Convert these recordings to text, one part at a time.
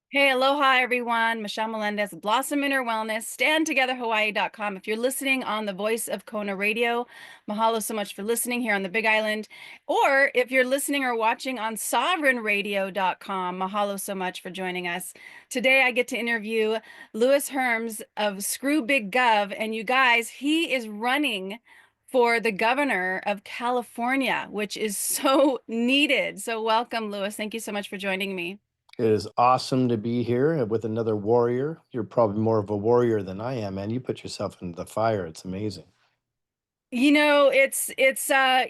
Hey, aloha everyone. Michelle Melendez, Blossom Inner Wellness, StandTogetherHawaii.com. If you're listening on the Voice of Kona Radio, mahalo so much for listening here on the Big Island. Or if you're listening or watching on SovereignRadio.com, mahalo so much for joining us. Today I get to interview Louis Herms of Screw Big Gov. And you guys, he is running for the governor of California, which is so needed. So welcome, Louis. Thank you so much for joining me. It is awesome to be here with another warrior. You're probably more of a warrior than I am, man. You put yourself into the fire. It's amazing. It's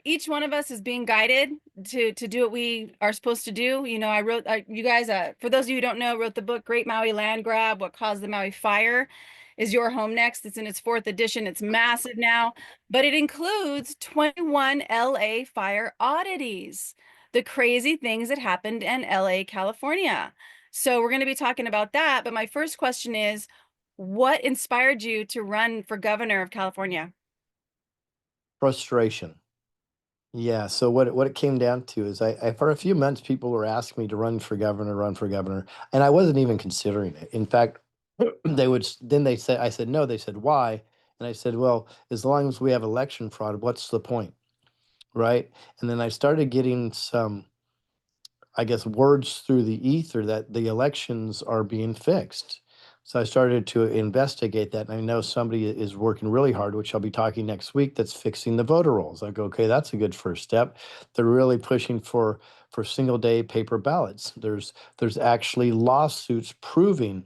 each one of us is being guided to do what we are supposed to do. I wrote you guys for those of you who don't know, wrote the book Great Maui Land Grab: What Caused the Maui Fire. Is Your Home Next. It's in its fourth edition. It's massive now, but it includes 21 LA fire oddities, the crazy things that happened in LA, California. So we're going to be talking about that, but my first question is, what inspired you to run for governor of California? Frustration. Yeah. So what it came down to is for a few months people were asking me to run for governor, and I wasn't even considering it. In fact, they said I said no. They said why, and I said, well, as long as we have election fraud, what's the point, right? And then I started getting some, I guess, words through the ether that the elections are being fixed. So I started to investigate that. And I know somebody is working really hard, which I'll be talking next week, that's fixing the voter rolls. I go, okay, that's a good first step. They're really pushing for single day paper ballots. There's actually lawsuits proving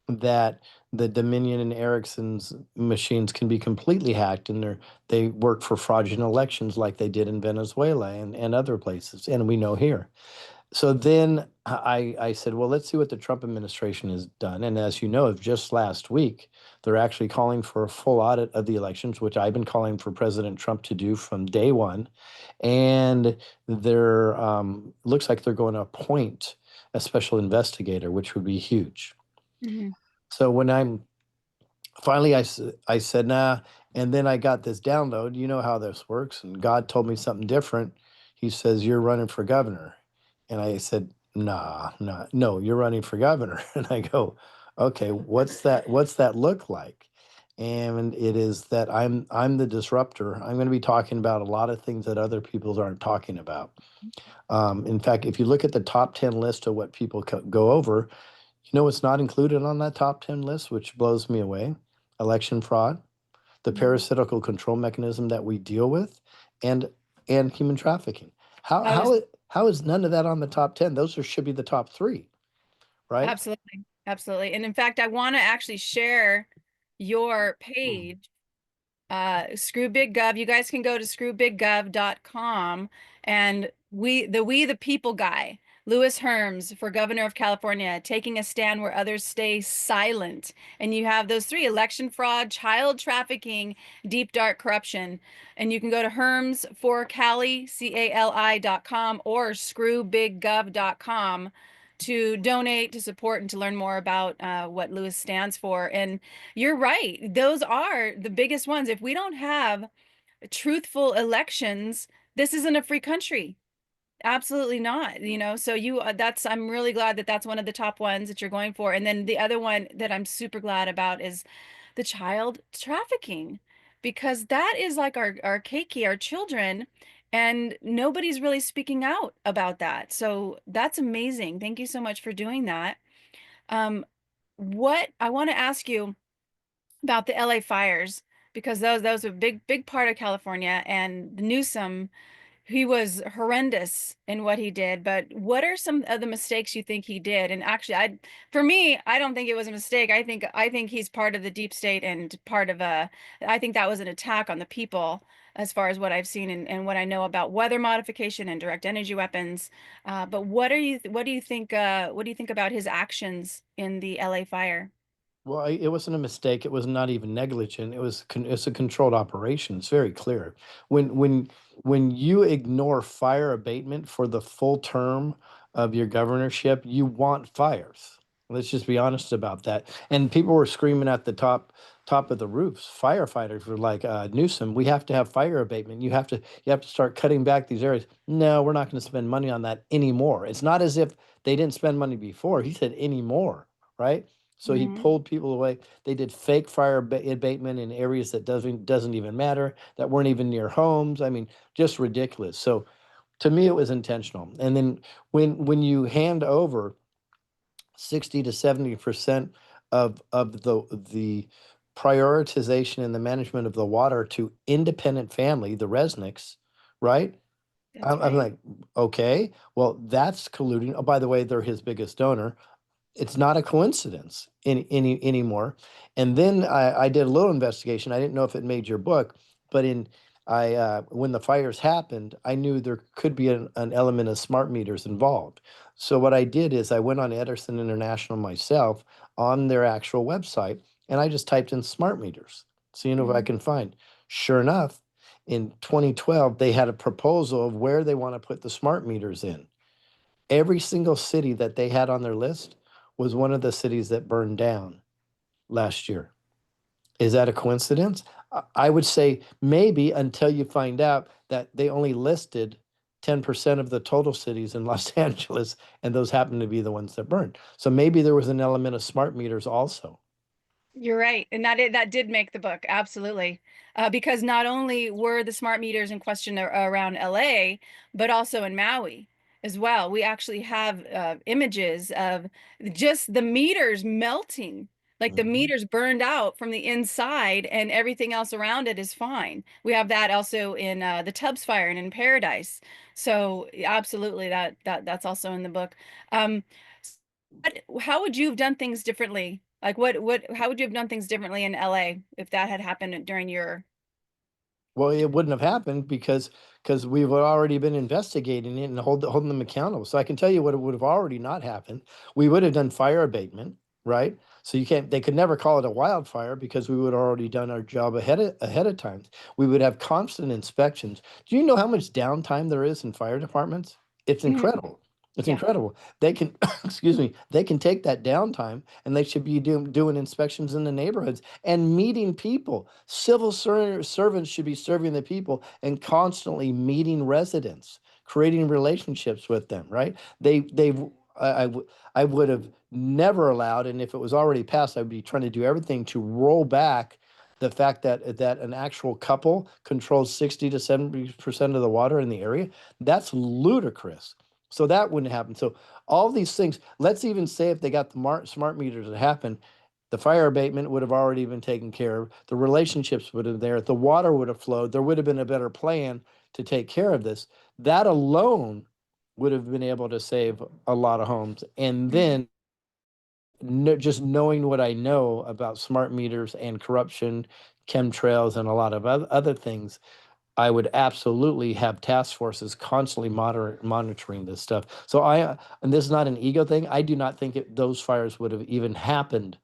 that the Dominion and Ericsson's machines can be completely hacked, and they work for fraudulent elections like they did in Venezuela and other places. And we know here. So then I said, well, let's see what the Trump administration has done. And as you know, just last week, they're actually calling for a full audit of the elections, which I've been calling for President Trump to do from day one. And they're looks like they're going to appoint a special investigator, which would be huge. Mhm. So when I'm finally, I said, nah. And then I got this download. You know how this works. And God told me something different. He says, you're running for governor. And I said, nah, nah, no, you're running for governor. And I go, okay, what's that? What's that look like? And it is that I'm the disruptor. I'm going to be talking about a lot of things that other people aren't talking about. In fact, if you look at the top 10 list of what people go over, you know what's not included on that top 10 list, which blows me away? Election fraud, the Mhm. parasitical control mechanism that we deal with, and human trafficking. How I how was how is none of that on the top 10? Those should be the top three, right? absolutely, absolutely. And in fact, I want to actually share your page, Screw Big Gov. You guys can go to screwbiggov.com, and we the people guy, Louis Herms for governor of California, taking a stand where others stay silent. And you have those three: election fraud, child trafficking, deep dark corruption. And you can go to Herms for Cali, CALI.com, or screwbiggov.com to donate, to support, and to learn more about what Louis stands for. And you're right. Those are the biggest ones. If we don't have truthful elections, this isn't a free country. Absolutely not. So I'm really glad that that's one of the top ones that you're going for. And then the other one that I'm super glad about is the child trafficking, because that is like our keiki, our children, and nobody's really speaking out about that. So that's amazing. Thank you so much for doing that. Um, what I want to ask you about the LA fires, because those are a big part of California, and Newsom, he was horrendous in what he did. But what are some of the mistakes you think he did? And actually, for me, I don't think it was a mistake. I think he's part of the deep state and part of I think that was an attack on the people, as far as what I've seen and what I know about weather modification and direct energy weapons. But what do you think about his actions in the LA fire? Well, it wasn't a mistake. It was not even negligent. It's a controlled operation. It's very clear. When you ignore fire abatement for the full term of your governorship, you want fires. Let's just be honest about that. And people were screaming at the top of the roofs. Firefighters were like, Newsom, we have to have fire abatement. You have to start cutting back these areas. No, we're not going to spend money on that anymore. It's not as if they didn't spend money before. He said anymore, right? So he Mhm. pulled people away. They did fake abatement in areas that doesn't even matter, that weren't even near homes. I mean, just ridiculous. So to me, it was intentional. And then when you hand over 60 to 70% of the prioritization and the management of the water to independent family, the Resnicks, right? That's I'm right. like, okay, well, that's colluding. Oh, by the way, they're his biggest donor. It's not a coincidence anymore. And then I did a little investigation. I didn't know if it made your book, but in I when the fires happened, I knew there could be an element of smart meters involved. So what I did is I went on Edison International myself on their actual website, and I just typed in smart meters, seeing if I Mhm. can find. Sure enough, in 2012, they had a proposal of where they want to put the smart meters in. Every single city that they had on their list was one of the cities that burned down last year. Is that a coincidence? I would say maybe, until you find out that they only listed 10% of the total cities in Los Angeles, and those happen to be the ones that burned. So maybe there was an element of smart meters also. You're right, and that did make the book absolutely, because not only were the smart meters in question around LA, but also in Maui as well. We actually have images of just the meters melting, like the Mhm. meters burned out from the inside, and everything else around it is fine. We have that also in the Tubbs fire and in Paradise. So absolutely, that's also in the book. Um, how would you have done things differently? Like how would you have done things differently in LA if that had happened during your Well, it wouldn't have happened because we've already been investigating it and holding them accountable. So I can tell you what it would have already not happened. We would have done fire abatement, right? So you can't. They could never call it a wildfire because we would have already done our job ahead of time. We would have constant inspections. Do you know how much downtime there is in fire departments? It's Mhm. incredible. It's Yeah. incredible. They can, excuse me, they can take that downtime and they should be doing inspections in the neighborhoods and meeting people. Civil servants should be serving the people and constantly meeting residents, creating relationships with them, right? They've I would have never allowed, and if it was already passed, I would be trying to do everything to roll back the fact that an actual couple controls 60 to 70% of the water in the area. That's ludicrous. So that wouldn't happen. So all these things, let's even say if they got the smart meters that happen, the fire abatement would have already been taken care of. The relationships would have been there. The water would have flowed. There would have been a better plan to take care of this. That alone would have been able to save a lot of homes. And Mhm. then no, just knowing what I know about smart meters and corruption, chemtrails, and a lot of other things, I would absolutely have task forces constantly monitoring this stuff. So and this is not an ego thing. I do not think those fires would have even happened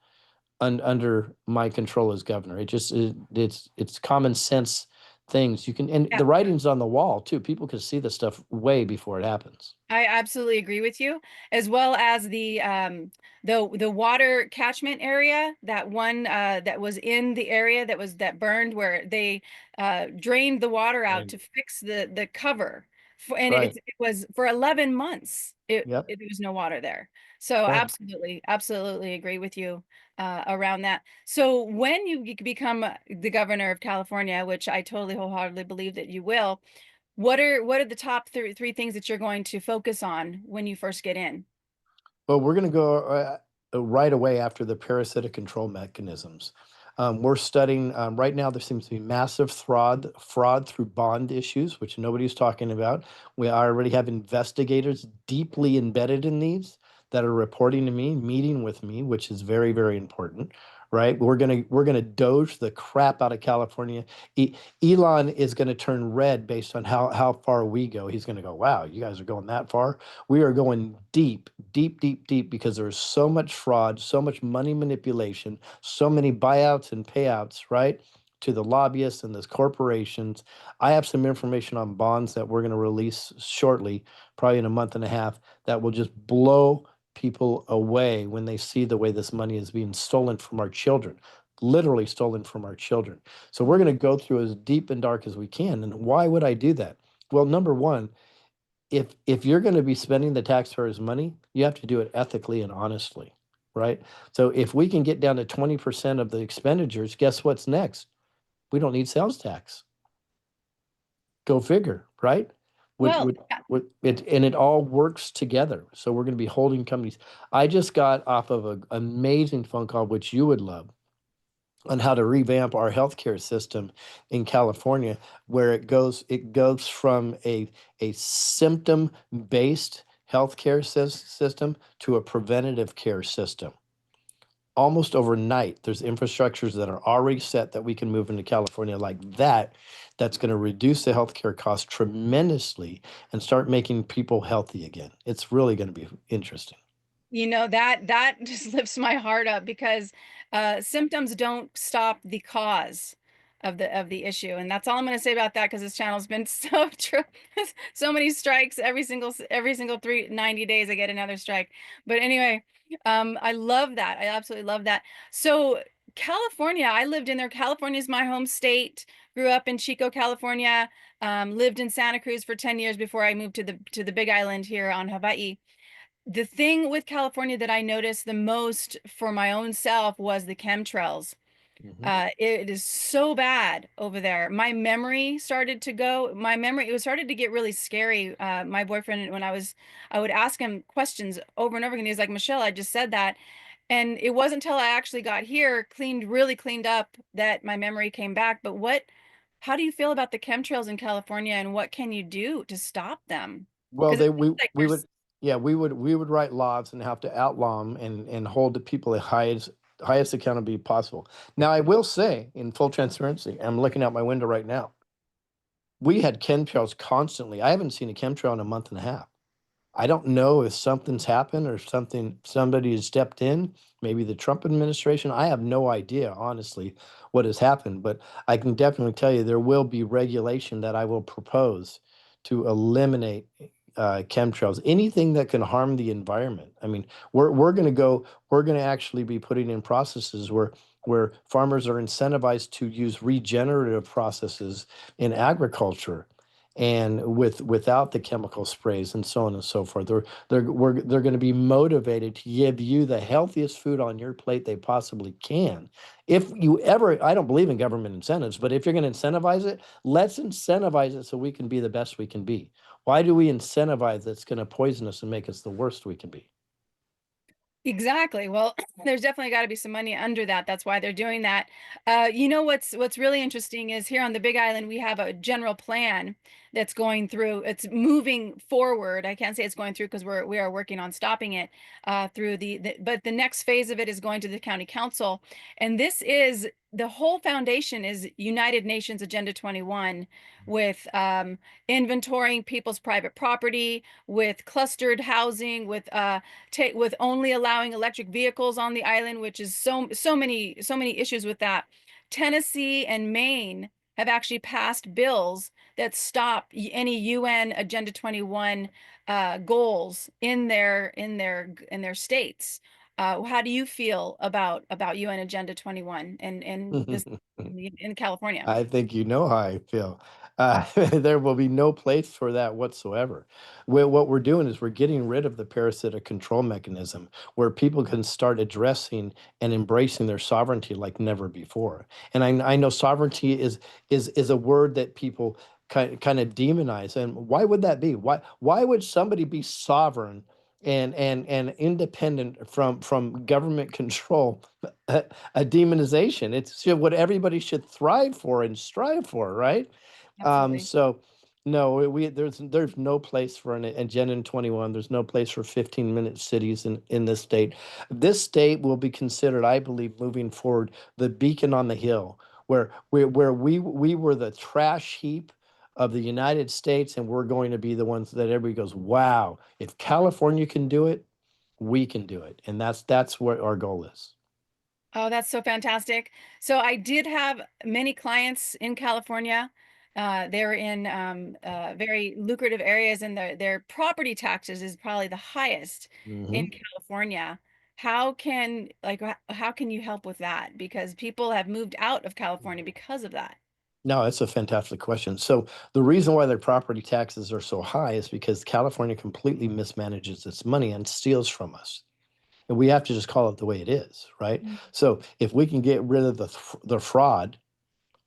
under my control as governor. It's common sense things you can, and Yeah. the writing's on the wall too. People can see the stuff way before it happens. I absolutely agree with you, as well as the water catchment area, that one that was in the area that burned, where they drained the water out Right. to fix the cover. And Right. it was for 11 months. Yep. There was no water there. So Right. absolutely agree with you around that. So when you become the governor of California, which I totally wholeheartedly believe that you will, what are the top three things that you're going to focus on when you first get in? But we're going to go right away after the parasitic control mechanisms. We're studying right now. There seems to be massive fraud through bond issues, which nobody's talking about. We already have investigators deeply embedded in these that are reporting to me, meeting with me, which is very, very important. Right? We're gonna doge the crap out of California. Elon is going to turn red based on how far we go. He's going to go, wow, you guys are going that far. We are going deep, deep, deep, deep because there's so much fraud, so much money manipulation, so many buyouts and payouts, right? To the lobbyists and those corporations. I have some information on bonds that we're going to release shortly, probably in a month and a half, that will just blow people away when they see the way this money is being stolen from our children, literally stolen from our children. So we're going to go through as deep and dark as we can. And why would I do that? Well, number one, if you're going to be spending the taxpayers' money, you have to do it ethically and honestly, right? So if we can get down to 20% of the expenditures, guess what's next? We don't need sales tax. Go figure, right? Well, Would it, and it all works together. So we're going to be holding companies. I just got off of an amazing phone call, which you would love, on how to revamp our healthcare system in California, where it goes from a symptom based healthcare system to a preventative care system. Almost overnight, there's infrastructures that are already set that we can move into California like that. That's going to reduce the healthcare costs tremendously and start making people healthy again. It's really going to be interesting. that just lifts my heart up because symptoms don't stop the cause of the issue, and that's all I'm going to say about that because this channel's been so true. So many strikes every single 90 days I get another strike. But anyway, I love that. I absolutely love that. So California, I lived in there. California is my home state. Grew up in Chico, California. Lived in Santa Cruz for 10 years before I moved to the Big Island here on Hawaii. The thing with California that I noticed the most for my own self was the chemtrails. Mhm. It is so bad over there. My memory started to go. My memory, it was started to get really scary. My boyfriend, I would ask him questions over and over again. He was like, Michelle, I just said that. And it wasn't until I actually got here, really cleaned up, that my memory came back. But how do you feel about the chemtrails in California and what can you do to stop them? Well, Because it they seems like we would there's yeah we would write laws and have to outlaw them and hold the people at highest accountability possible. Now, I will say, in full transparency, I'm looking out my window right now. We had chemtrails constantly. I haven't seen a chemtrail in a month and a half. I don't know if something's happened or somebody has stepped in, maybe the Trump administration. I have no idea, honestly, what has happened, but I can definitely tell you there will be regulation that I will propose to eliminate chemtrails, anything that can harm the environment. I mean, we're going to actually be putting in processes where farmers are incentivized to use regenerative processes in agriculture and without the chemical sprays and so on and so forth. They're going to be motivated to give you the healthiest food on your plate they possibly can. If you ever, I don't believe in government incentives, but if you're going to incentivize it, let's incentivize it so we can be the best we can be. Why do we incentivize that's going to poison us and make us the worst we can be? exactly. Well, there's definitely got to be some money under that. That's why they're doing that. What's really interesting is here on the Big Island we have a general plan that's going through. It's moving forward. I can't say it's going through because we are working on stopping it through but the next phase of it is going to the county council, and this is the whole foundation is United Nations Agenda 21 with inventorying people's private property, with clustered housing, with only allowing electric vehicles on the island, which is so many issues with that. Tennessee and Maine have actually passed bills that stop any UN Agenda 21 goals in their states. How do you feel about UN Agenda 21 and this in California? I think you know how I feel. There will be no place for that whatsoever. What we're doing is we're getting rid of the parasitic control mechanism where people can start addressing and embracing their sovereignty like never before. And I know sovereignty is a word that people kind of demonize. And why would that be? Why would somebody be sovereign and independent from government control? A demonization. It's what everybody should thrive for and strive for, right? Absolutely. So no, there's no place for an Agenda 21. There's no place for 15-minute cities in this state. This state will be considered, I believe, moving forward, the beacon on the hill, where we were the trash heap of the United States, and we're going to be the ones that everybody goes, wow, if California can do it, we can do it. And that's what our goal is. Oh, that's so fantastic. So I did have many clients in California. They're in very lucrative areas, and their property taxes is probably the highest in Hmm. California. How can you help with that? Because people have moved out of California because of that. No, that's a fantastic question. So the reason why their property taxes are so high is because California completely mismanages its money and steals from us. And we have to just call it the way it is, right? Mhm. So if we can get rid of the fraud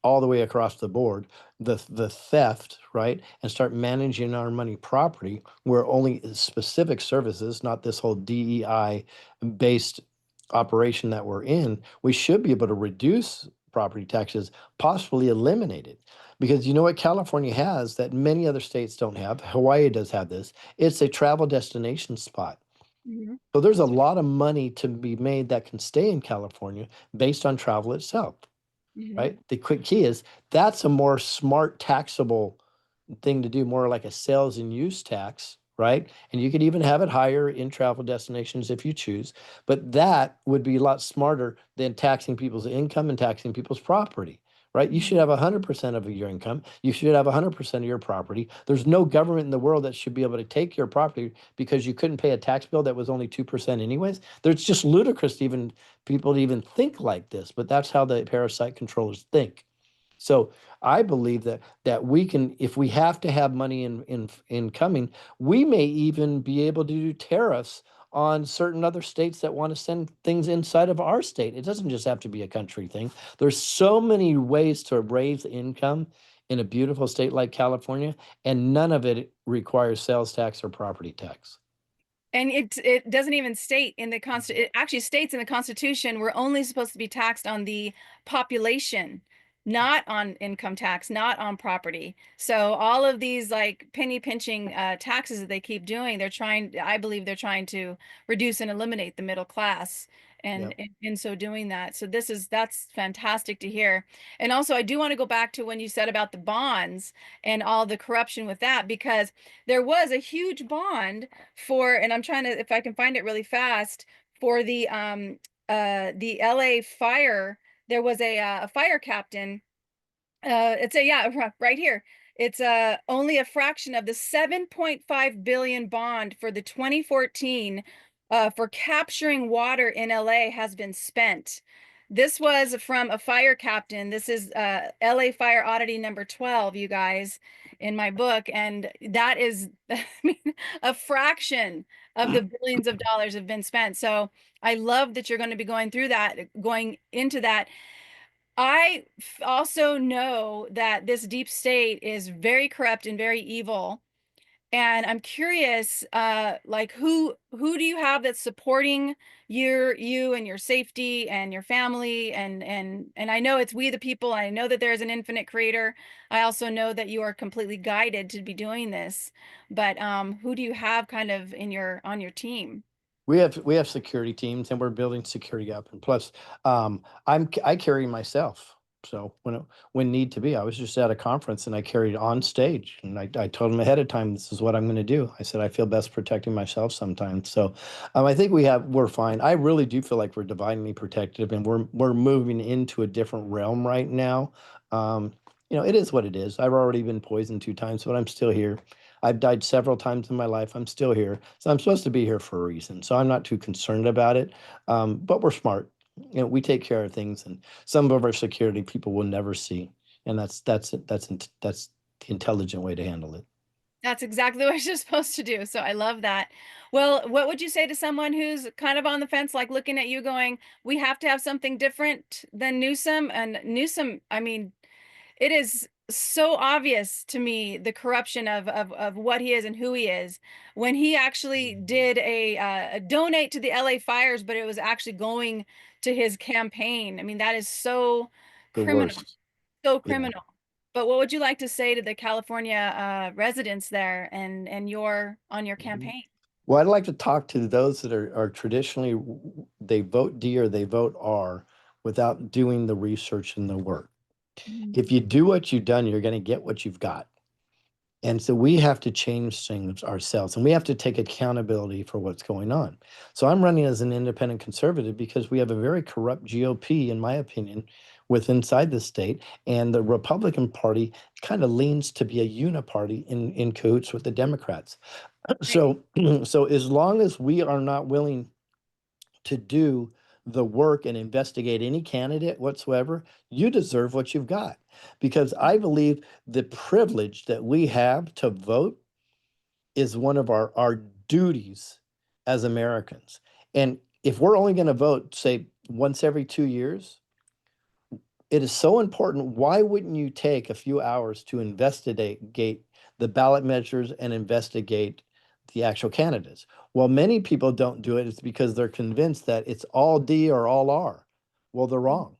all the way across the board, the theft, right, and start managing our money property where only specific services, not this whole DEI based operation that we're in, we should be able to reduce property taxes, possibly eliminate it. Because you know what California has that many other states don't have? Hawaii does have this. It's a travel destination spot. Mhm. So there's a lot of money to be made that can stay in California based on travel itself, Mhm. right? The quick key is that's a more smart taxable thing to do, more like a sales and use tax, right? And you could even have it higher in travel destinations if you choose, but that would be a lot smarter than taxing people's income and taxing people's property. Right? You should Mhm. have 100% of your income. You should have 100% of your property. There's no government in the world that should be able to take your property because you couldn't pay a tax bill that was only 2% anyways. There's just ludicrous to even people to even think like this, but that's how the parasite controllers think. So I believe that we can, if we have to have money in coming, we may even be able to do tariffs on certain other states that want to send things inside of our state. It doesn't just have to be a country thing. There's so many ways to raise income in a beautiful state like California, and none of it requires sales tax or property tax. And it doesn't even state in the it actually states in the Constitution we're only supposed to be taxed on the population, not on income tax, not on property. So all of these like penny pinching taxes that they keep doing, I believe they're trying to reduce and eliminate the middle class. And Yeah. in so doing that. So that's fantastic to hear. And also I do want to go back to when you said about the bonds and all the corruption with that, because there was a huge bond and I'm trying to, if I can find it really fast, for the LA fire. There was a fire captain. It's a yeah, right here. It's only a fraction of the 7.5 billion bond for the 2014 for capturing water in LA has been spent. This was from a fire captain. This is LA Fire Oddity number 12, you guys, in my book. And that is, I mean, a fraction of the billions of dollars have been spent. So I love that you're going to be going into that. Also know that this deep state is very corrupt and very evil. And I'm curious, like who do you have that's supporting you and your safety and your family? And I know it's we the people. I know that there's an infinite creator. I also know that you are completely guided to be doing this. But who do you have kind of in your on your team? We have security teams and we're building security up. And plus, I carry myself. So when need to be, I was just at a conference and I carried on stage and I told them ahead of time, this is what I'm going to do. I said, I feel best protecting myself sometimes. So I think we're fine. I really do feel like we're divinely protected and we're moving into a different realm right now. Um, it is what it is. I've already been poisoned 2 times, but I'm still here. I've died several times in my life. I'm still here. So I'm supposed to be here for a reason. So I'm not too concerned about it. But we're smart. We take care of things, and some of our security people will never see, and that's the intelligent way to handle it. That's exactly what you're supposed to do. So I love that. Well, what would you say to someone who's kind of on the fence, like looking at you going, we have to have something different than Newsom? And Newsom, I mean, it is so obvious to me the corruption of what he is and who he is. When he actually did a donate to the LA fires, but it was actually going to his campaign. I mean, that is so The criminal, worst. so Yeah. criminal. But what would you like to say to the California residents there and your on your Mhm. campaign? Well, I'd like to talk to those that are traditionally they vote D or they vote R without doing the research and the work. Mhm. If you do what you've done, you're going to get what you've got. And so we have to change things ourselves and we have to take accountability for what's going on. So I'm running as an independent conservative because we have a very corrupt GOP, in my opinion, with inside the state. And the Republican Party kind of leans to be a uniparty in cahoots with the Democrats. Right. So, so as long as we are not willing to do the work and investigate any candidate whatsoever, you deserve what you've got. Because I believe the privilege that we have to vote is one of our duties as Americans. And if we're only going to vote, say, once every 2 years, it is so important. Why wouldn't you take a few hours to investigate the ballot measures and investigate the actual candidates? Well, many people don't do it. It's because they're convinced that it's all D or all R. Well, they're wrong.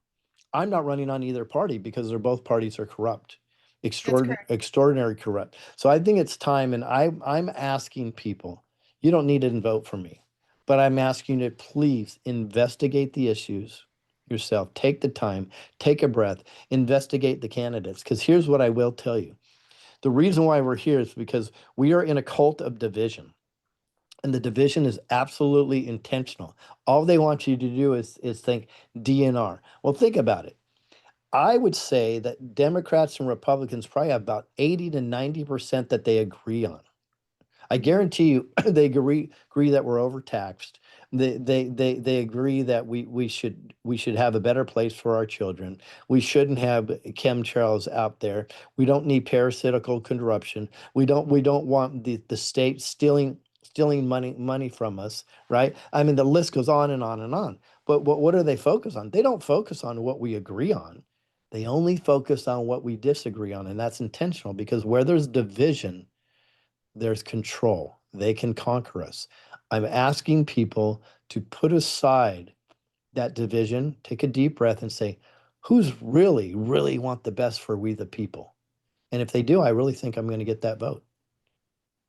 I'm not running on either party because they're both parties are corrupt, That's correct. extraordinary corrupt. So I think it's time, and I'm asking people, you don't need to vote for me, but I'm asking you to please investigate the issues yourself. Take the time, take a breath, investigate the candidates. Because here's what I will tell you. The reason why we're here is because we are in a cult of division. And the division is absolutely intentional. All they want you to do is think DNR. Well, think about it. I would say that Democrats and Republicans probably have about 80 to 90% that they agree on. I Mhm. guarantee you they agree that we're overtaxed. They agree that we should have a better place for our children. We shouldn't have chemtrails out there. We don't need parasitical corruption. We don't want the state stealing money from us, right? I mean, the list goes on and on and on. But what do they focus on? They don't focus on what we agree on. They only focus on what we disagree on, and that's intentional because where there's division, there's control. They can conquer us. I'm asking people to put aside that division, take a deep breath, and say, who's really want the best for we the people? And if they do, I really think I'm going to get that vote.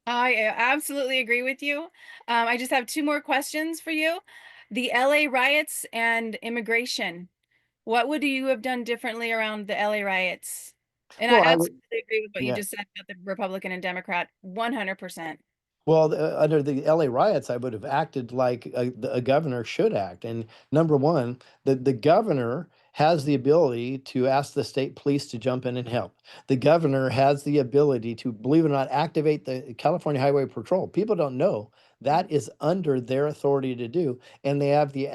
I absolutely agree with you. I just have two more questions for you. The LA riots and immigration. What would you have done differently around the LA riots? And I Well, I would, absolutely agree with what you yeah. just said about the Republican and Democrat, 100%. Well, under the LA riots, I would have acted like a governor should act. And number one, the governor has the ability to ask the state police to jump in and help. The governor has the ability to, believe it or not, activate the California Highway Patrol. People don't know that is under their authority to do, and they have the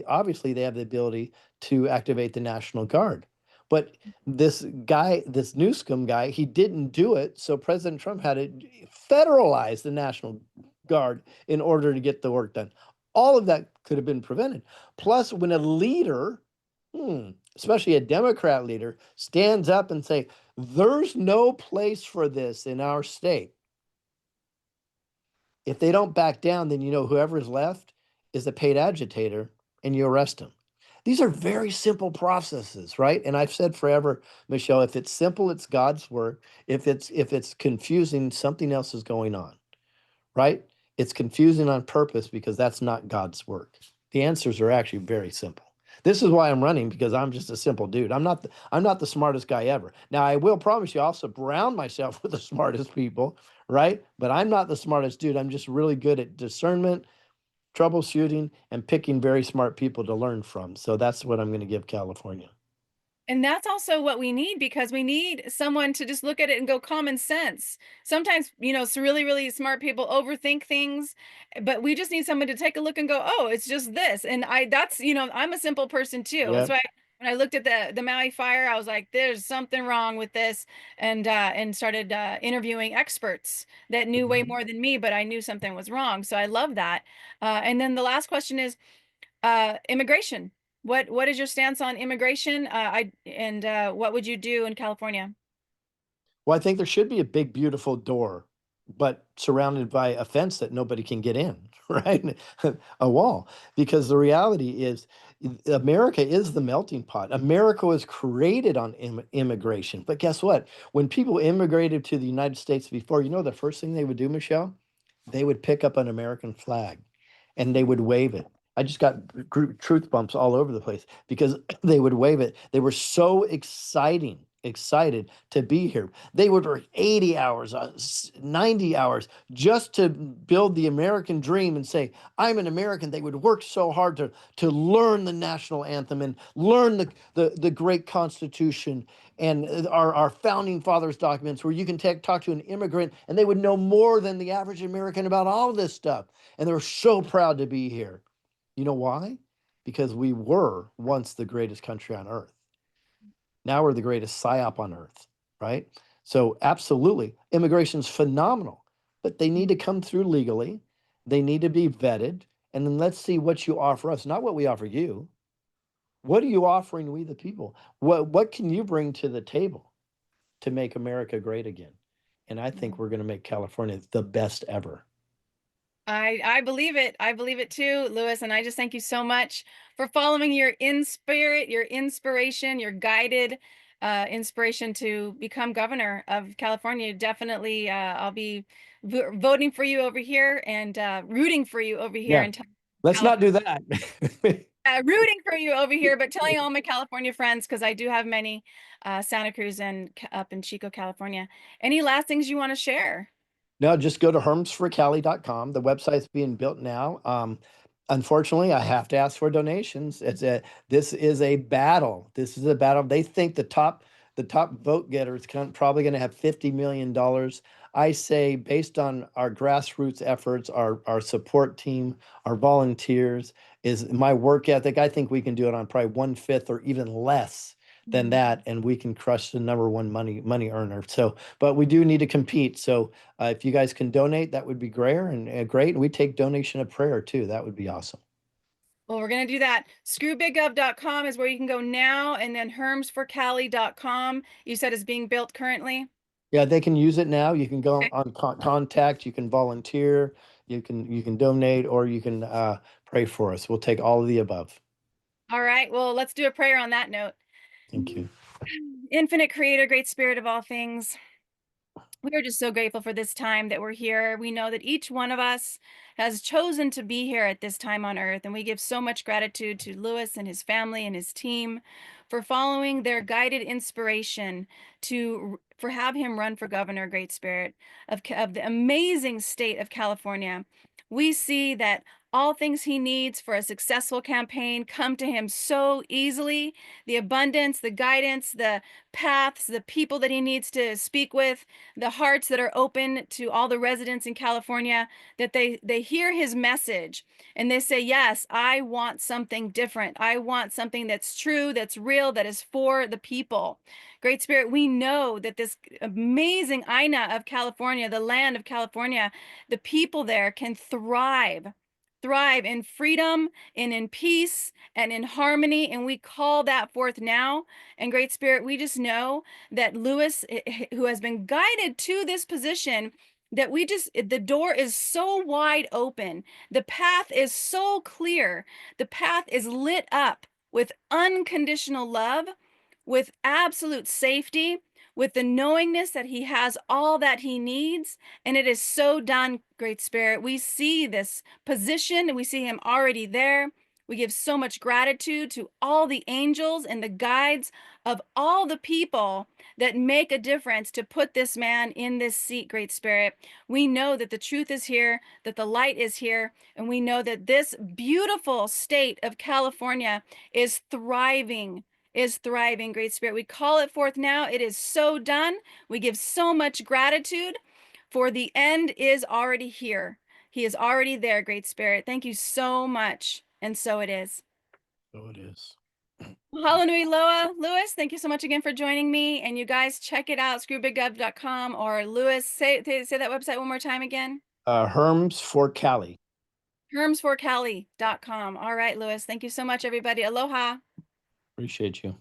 obviously they have the ability to activate the National Guard. But this guy, this Newsome guy, he didn't do it. So President Trump had to federalize the National Guard in order to get the work done. All of that could have been prevented. Plus, when a leader, especially a Democrat leader, stands up and say, "There's no place for this in our state." If they don't back down, then whoever's left is a paid agitator and you arrest them. These are very simple processes, right? And I've said forever, Michelle, if it's simple, it's God's work. If it's confusing, something else is going on, right? It's confusing on purpose because that's not God's work. The answers are actually very simple. This is why I'm running because I'm just a simple dude. I'm not the smartest guy ever. Now I will promise you I'll surround myself with the smartest people, right? But I'm not the smartest dude. I'm just really good at discernment, troubleshooting, and picking very smart people to learn from. So that's what I'm going to give California. And that's also what we need because we need someone to just look at it and go common sense. Sometimes, some really, really smart people overthink things, but we just need someone to take a look and go, oh, it's just this. And I'm a simple person too. That's Yep. why when I looked at the Maui fire, I was like, there's something wrong with this, and started interviewing experts that knew way Mhm. more than me, but I knew something was wrong. So I love that. And then the last question is immigration. What is your stance on immigration? What would you do in California? Well, I think there should be a big, beautiful door, but surrounded by a fence that nobody can get in, right? A wall. Because the reality is, America is the melting pot. America was created on immigration. But guess what? When people immigrated to the United States before, the first thing they would do, Michelle? They would pick up an American flag and they would wave it. I just got truth bumps all over the place because they would wave it. They were so exciting excited to be here. They would work 80 hours, 90 hours just to build the American dream and say, I'm an American. They would work so hard to learn the national anthem and learn the great Constitution and our founding fathers documents, where you can talk to an immigrant and they would know more than the average American about all this stuff. And they're so proud to be here. You know why? Because we were once the greatest country on earth. Now we're the greatest psyop on earth, right? So absolutely, immigration's phenomenal, but they need to come through legally. They need to be vetted, and then let's see what you offer us, not what we offer you. What are you offering we the people? What can you bring to the table to make America great again? And I think we're going to make California the best ever. I believe it. I believe it too, Lewis. And I just thank you so much for following your in spirit, your inspiration, your guided inspiration to become governor of California. Definitely, I'll be voting for you over here and rooting for you over here Yeah, in let's not California. do that. Rooting for you over here, but telling all my California friends, because I do have many, Santa Cruz and up in Chico, California. Any last things you want to share? No, just go to hermsforcali.com. The website's being built now. Unfortunately, I have to ask for donations. This is a battle. This is a battle. They think the top vote getter is probably going to have $50 million. I say, based on our grassroots efforts, our support team, our volunteers, is my work ethic. I think we can do it on probably 1/5 or even less than that, and we can crush the number one money earner. So, but we do need to compete. So if you guys can donate, that would be great. And great. And we take donation of prayer too. That would be awesome. Well, we're going to do that. Screwbiggov.com is where you can go now, and then hermsforcali.com, you said, is being built currently. Yeah, they can use it now. You can go on contact. You can volunteer. You can donate, or you can pray for us. We'll take all of the above. All right. Well, let's do a prayer on that note. Thank you. Infinite Creator, great Spirit of all things. We are just so grateful for this time that we're here. We know that each one of us has chosen to be here at this time on earth, and we give so much gratitude to Lewis and his family and his team for following their guided inspiration for have him run for governor, Great Spirit of the amazing state of California. We see that all things he needs for a successful campaign come to him so easily. The abundance, the guidance, the paths, the people that he needs to speak with, the hearts that are open to all the residents in California, that they hear his message and they say, yes, I want something different. I want something that's true, that's real, that is for the people. Great Spirit, we know that this amazing INA of California, the land of California, the people there can thrive in freedom and in peace and in harmony. And we call that forth now. And Great Spirit, we just know that Lewis, who has been guided to this position, that the door is so wide open. The path is so clear. The path is lit up with unconditional love, with absolute safety, with the knowingness that he has all that he needs. And it is so done, Great Spirit. We see this position and we see him already there. We give so much gratitude to all the angels and the guides of all the people that make a difference to put this man in this seat, Great Spirit. We know that the truth is here, that the light is here, and we know that this beautiful state of California is thriving, Great Spirit. We call it forth now. It is so done. We give so much gratitude, for the end is already here. He is already there, Great Spirit. Thank you so much. And so it is. So it is. Mahalo nui loa, Lewis. Thank you so much again for joining me. And you guys check it out, screwbiggov.com, or Lewis, say that website one more time again. Herms for Cali. Hermsforcali.com. All right, Lewis. Thank you so much, everybody. Aloha. Appreciate you.